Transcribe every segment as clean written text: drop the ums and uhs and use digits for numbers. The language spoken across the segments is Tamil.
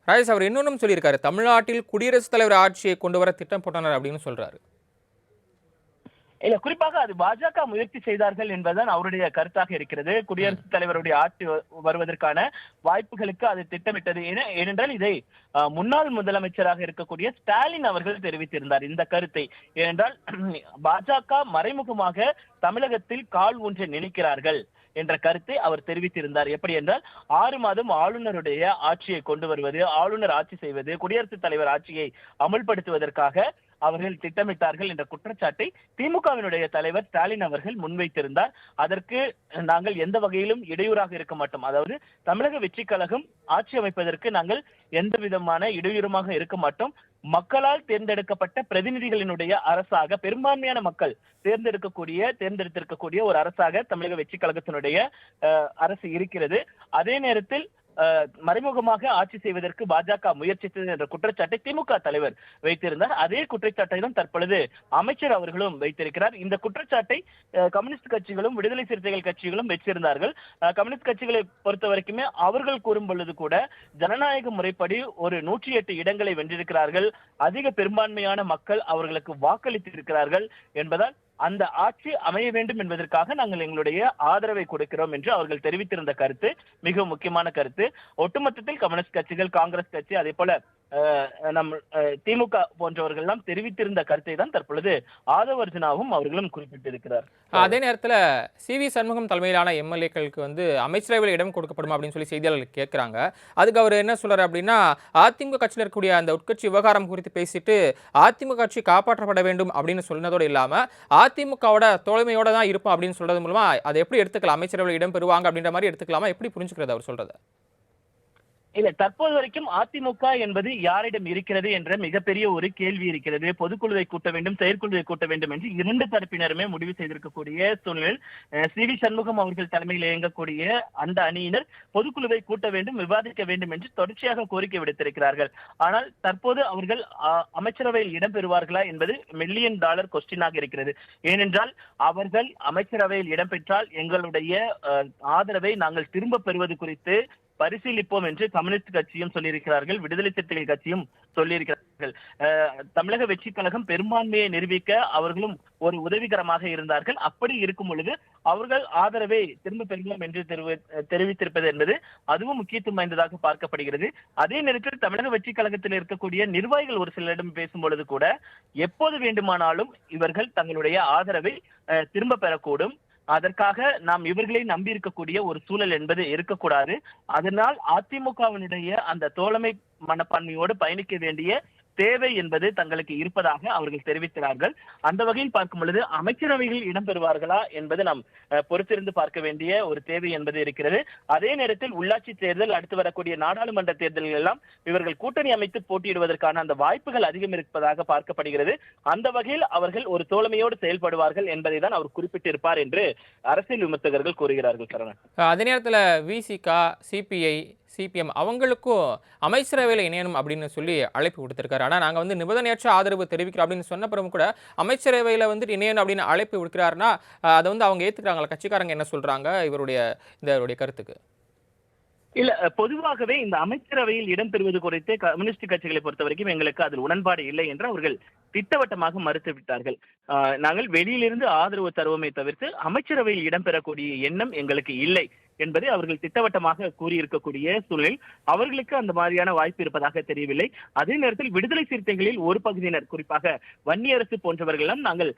ராஜேஷ் அவர் இன்னொன்னும் சொல்லியிருக்காரு, தமிழ்நாட்டில் குடியரசுத் தலைவர் ஆட்சியை கொண்டு வர திட்டம் போட்டனர் அப்படின்னு சொல்றாரு. இல்ல, குறிப்பாக அது பாஜக முயற்சி செய்தார்கள் என்பதுதான் அவருடைய கருத்தாக இருக்கிறது. குடியரசுத் தலைவருடைய ஆட்சி வருவதற்கான வாய்ப்புகளுக்கு அது திட்டமிட்டது. ஏனென்றால் இதை முன்னாள் முதலமைச்சராக இருக்கக்கூடிய ஸ்டாலின் அவர்கள் தெரிவித்திருந்தார் இந்த கருத்தை. ஏனென்றால் பாஜக மறைமுகமாக தமிழகத்தில் கால் ஊன்ற நினைக்கிறார்கள் என்ற கருத்தை அவர் தெரிவித்திருந்தார். எப்படி என்றால் 6 மாதம் ஆளுநருடைய ஆட்சியை கொண்டு வருவது, ஆளுநர் ஆட்சி செய்வது, குடியரசுத் தலைவர் ஆட்சியை அமல்படுத்துவதற்காக அவர்கள் திட்டமிட்டார்கள் என்ற குற்றச்சாட்டை திமுகவினுடைய தலைவர் ஸ்டாலின் அவர்கள் முன்வைத்திருந்தார். அதற்கு நாங்கள் எந்த வகையிலும் இடையூறாக இருக்க மாட்டோம். அதாவது தமிழக வெற்றி கழகம் ஆட்சி அமைப்பதற்கு நாங்கள் எந்த விதமான இடையூறுமாக இருக்க மாட்டோம். மக்களால் தேர்ந்தெடுக்கப்பட்ட பிரதிநிதிகளினுடைய அரசாக, பெரும்பான்மையான மக்கள் தேர்ந்தெடுத்திருக்கக்கூடிய ஒரு அரசாக தமிழக வெற்றி கழகத்தினுடைய அரசு இருக்கிறது. அதே நேரத்தில் மறைமுகமாக ஆட்சி செய்வதற்கு பாஜக முயற்சித்தது என்ற குற்றச்சாட்டை திமுக தலைவர் வைத்திருந்தார். அதே குற்றச்சாட்டை தான் தற்பொழுது அமைச்சர் அவர்களும் வைத்திருக்கிறார். இந்த குற்றச்சாட்டை கம்யூனிஸ்ட் கட்சிகளும் விடுதலை சிறுத்தைகள் கட்சிகளும் வச்சிருந்தார்கள். கம்யூனிஸ்ட் கட்சிகளை பொறுத்த வரைக்குமே அவர்கள் கூறும் பொழுது கூட ஜனநாயக முறைப்படி ஒரு 108 இடங்களை வென்றிருக்கிறார்கள், அதிக பெரும்பான்மையான மக்கள் அவர்களுக்கு வாக்களித்து இருக்கிறார்கள் என்பதால் அந்த ஆட்சி அமைய வேண்டும் என்பதற்காக நாங்கள் எங்களுடைய ஆதரவை கொடுக்கிறோம் என்று அவர்கள் தெரிவித்திருந்த கருத்து மிக முக்கியமான கருத்து. ஒட்டுமொத்தத்தில் கம்யூனிஸ்ட் கட்சிகள், காங்கிரஸ் கட்சி, அதே போல திமுக போன்றவர்கள் எல்லாம் தெரிவித்திருந்த கருத்தை தான் தற்பொழுது ஆதவ் அர்ஜுனாவும் அவர்களும் குறிப்பிட்டிருக்கிறார். அதே நேரத்தில் CV சண்முகம் தலைமையிலான எம்எல்ஏக்களுக்கு அமைச்சரவையில் இடம் கொடுக்கப்படும் அப்படின்னு சொல்லி செய்தியாளர்கள் கேட்குறாங்க. அதுக்கு அவர் என்ன சொல்றாரு அப்படின்னா, அதிமுக கட்சியில் இருக்கக்கூடிய அந்த உட்கட்சி விவகாரம் குறித்து பேசிட்டு அதிமுக கட்சி காப்பாற்றப்பட வேண்டும் அப்படின்னு சொன்னதோடு இல்லாமல் அதிமுகவோட தோழமையோட தான் இருப்போம் அப்படின்னு சொல்றது மூலமா அதை எப்படி எடுத்துக்கலாம், அமைச்சரவையில் இடம் பெறுவாங்க அப்படின்ற மாதிரி எடுத்துக்கலாமா, எப்படி புரிஞ்சுக்கிறது அவர் சொல்றது? இல்ல, தற்போது வரைக்கும் அதிமுக என்பது யாரிடம் இருக்கிறது என்ற மிகப்பெரிய ஒரு கேள்வி இருக்கிறது. பொதுக்குழுவை கூட்ட வேண்டும், செயற்குழுவை கூட்ட வேண்டும் என்று 2 தரப்பினருமே முடிவு செய்திருக்கக்கூடிய சூழ்நிலையில் CV சண்முகம் அவர்கள் தலைமையில் இயங்கக்கூடிய அந்த அணியினர் பொதுக்குழுவை கூட்ட வேண்டும், விவாதிக்க வேண்டும் என்று தொடர்ச்சியாக கோரிக்கை விடுத்திருக்கிறார்கள். ஆனால் தற்போது அவர்கள் அமைச்சரவையில் இடம்பெறுவார்களா என்பது $1,000,000 கொஸ்டினாக இருக்கிறது. ஏனென்றால் அவர்கள் அமைச்சரவையில் இடம்பெற்றால் எங்களுடைய ஆதரவை நாங்கள் திரும்ப பெறுவது குறித்து பரிசீலிப்போம் என்று கம்யூனிஸ்ட் கட்சியும் சொல்லியிருக்கிறார்கள், விடுதலை சிறுத்தைகள் கட்சியும் சொல்லியிருக்கிறார்கள். தமிழக வெற்றி கழகம் பெரும்பான்மையை நிரூபிக்க அவர்களும் ஒரு உதவிகரமாக இருந்தார்கள். அப்படி இருக்கும் பொழுது அவர்கள் ஆதரவை திரும்ப பெறுவோம் என்று தெரிவித்திருப்பது என்பது அதுவும் முக்கியத்துவம் வாய்ந்ததாக பார்க்கப்படுகிறது. அதே நேரத்தில் தமிழக வெற்றி கழகத்தில் இருக்கக்கூடிய நிர்வாகிகள் ஒரு சிலரிடம் பேசும் பொழுது கூட எப்போது வேண்டுமானாலும் இவர்கள் தங்களுடைய ஆதரவை திரும்ப பெறக்கூடும், அதற்காக நாம் இவர்களை நம்பி இருக்கக்கூடிய ஒரு சூழல் என்பது இருக்கக்கூடாது. அதனால் அதிமுகவினுடைய அந்த தோழமை மனப்பான்மையோடு பயணிக்க வேண்டிய தேவை என்பது தங்களுக்கு இருப்பதாக அவர்கள் தெரிவிக்கிறார்கள். அந்த வகையில் பார்க்கும் பொழுது அமைச்சரவையில் இடம்பெறுவார்களா என்பது நாம் பொறுத்திருந்து பார்க்க வேண்டிய ஒரு தேவை என்பது இருக்கிறது. அதே நேரத்தில் உள்ளாட்சி தேர்தல், அடுத்து வரக்கூடிய நாடாளுமன்ற தேர்தல்கள் எல்லாம் இவர்கள் கூட்டணி அமைத்து போட்டியிடுவதற்கான அந்த வாய்ப்புகள் அதிகம் இருப்பதாக பார்க்கப்படுகிறது. அந்த வகையில் அவர்கள் ஒரு தோழமையோடு செயல்படுவார்கள் என்பதை தான் அவர் குறிப்பிட்டிருப்பார் என்று அரசியல் விமர்சகர்கள் கூறுகிறார்கள். சரவணன், அதே நேரத்தில் VCK, CPI, CPM அவங்களுக்கும் அமைச்சரவையில் இணையணும் அப்படின்னு சொல்லி அழைப்பு கொடுத்திருக்காரு. ஆனால் நாங்கள் நிபந்தனையற்ற ஆதரவு தெரிவிக்கிறோம் அப்படின்னு சொன்ன பிறகு கூட அமைச்சரவையில் இணையணும் அப்படின்னு அழைப்பு விடுக்கிறாருன்னா அதை அவங்க ஏற்றுக்கிறாங்களா? கட்சிக்காரங்க என்ன சொல்றாங்க இந்த கருத்துக்கு? இல்ல, பொதுவாகவே இந்த அமைச்சரவையில் இடம்பெறுவது குறித்து கம்யூனிஸ்ட் கட்சிகளை பொறுத்த வரைக்கும் எங்களுக்கு அதில் உடன்பாடு இல்லை என்று அவர்கள் திட்டவட்டமாக மறுத்து விட்டார்கள். நாங்கள் வெளியிலிருந்து ஆதரவு தருவோமே தவிர்த்து அமைச்சரவையில் இடம்பெறக்கூடிய எண்ணம் எங்களுக்கு இல்லை என்பதை அவர்கள் திட்டவட்டமாக கூறியிருக்கக்கூடிய சூழலில் அவர்களுக்கு அந்த மாதிரியான வாய்ப்பு இருப்பதாக தெரியவில்லை. அதே நேரத்தில் விடுதலை சிறுத்தைகளில் ஒரு பகுதியினர், குறிப்பாக வன்னியரசு போன்றவர்களும் நாங்கள்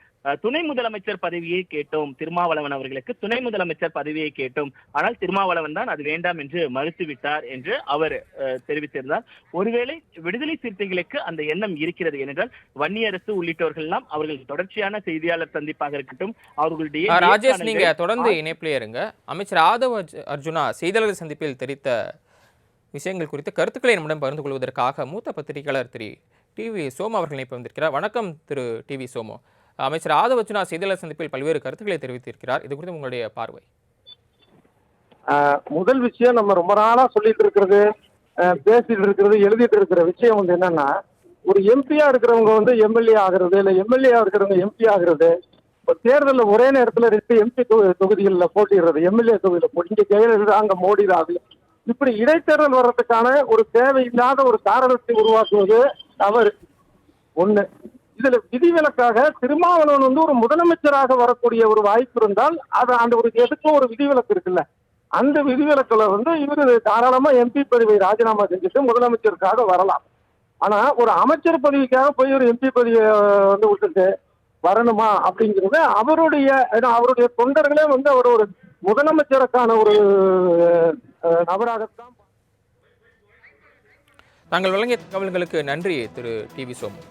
துணை முதலமைச்சர் பதவியை கேட்டோம், திருமாவளவன் அவர்களுக்கு துணை முதலமைச்சர் பதவியை கேட்டோம், ஆனால் திருமாவளவன் தான் அது வேண்டாம் என்று மறுத்துவிட்டார் என்று அவர் தெரிவித்திருந்தார். ஒருவேளை விடுதலை சிறுத்தைகளுக்கு அந்த எண்ணம் இருக்கிறது என்றால் வன்னியரசு உள்ளிட்டவர்கள் எல்லாம் அவர்கள் தொடர்ச்சியான செய்தியாளர் சந்திப்பாக இருக்கட்டும், அவர்களுடைய ராஜேஷ், நீங்க தொடர்ந்து இணைப்பிலே இருங்க. அமைச்சர் ஆதவ் அர்ஜுனா செய்தியாளர் சந்திப்பில் தெரிவித்த விஷயங்கள் குறித்து கருத்துக்களை நம்மிடம் பகிர்ந்து கொள்வதற்காக மூத்த பத்திரிகையாளர் திரு TV சோமு அவர்கள் இணைப்பு வந்திருக்கிறார். வணக்கம் திரு TV சோமு. அமைச்சர் ஆதவ் அர்ஜுனா செய்தியாளர் சந்திப்பில் பல்வேறு கருத்துக்களை தெரிவித்திருக்கிறார். இது குறித்து உங்களுடைய பார்வை? முதல் விஷயம், நம்ம ரொம்ப நாளா சொல்லிட்டு இருக்கிறது, பேசிட்டு இருக்கிறது, எழுதிட்டு இருக்கிற விஷயம் என்னன்னா, ஒரு எம்பியா இருக்கிறவங்க MLA ஆகிறது, இல்ல MLA இருக்கிறவங்க MP ஆகிறது, தேர்தலில் ஒரே நேரத்தில் 2 MP தொகுதிகளில் போட்டிடுறது, MLA தொகுதியில் போட்டி, இங்க ஜெயலலிதா, அங்க மோடி தான், இப்படி இடைத்தேர்தல் வர்றதுக்கான ஒரு தேவையில்லாத ஒரு காரணத்தை உருவாக்குவது தவறு. ஒண்ணு. இதுல விதிவிலக்காக திருமாவளவன் வந்து ஒரு முதலமைச்சராக வரக்கூடிய ஒரு வாய்ப்பு இருந்தால் அது அந்த ஒரு எதுக்கும் ஒரு விதிவிலக்கு இருக்குல்ல, அந்த விதிவிலக்குல வந்து இவரு தாராளமா எம்பி பதவியை ராஜினாமா செஞ்சுட்டு முதலமைச்சருக்காக வரலாம். ஆனா ஒரு அமைச்சர் பதவிக்காக போய் ஒரு எம்பி பதவியை வந்து விட்டுட்டு வரணுமா அப்படிங்கிறது அவருடைய அவருடைய தொண்டர்களே வந்து அவர் ஒரு முதலமைச்சருக்கான ஒரு நபராகத்தான். தாங்கள் வழங்கிய தகவல்களுக்கு நன்றி திரு டிவி சோமு.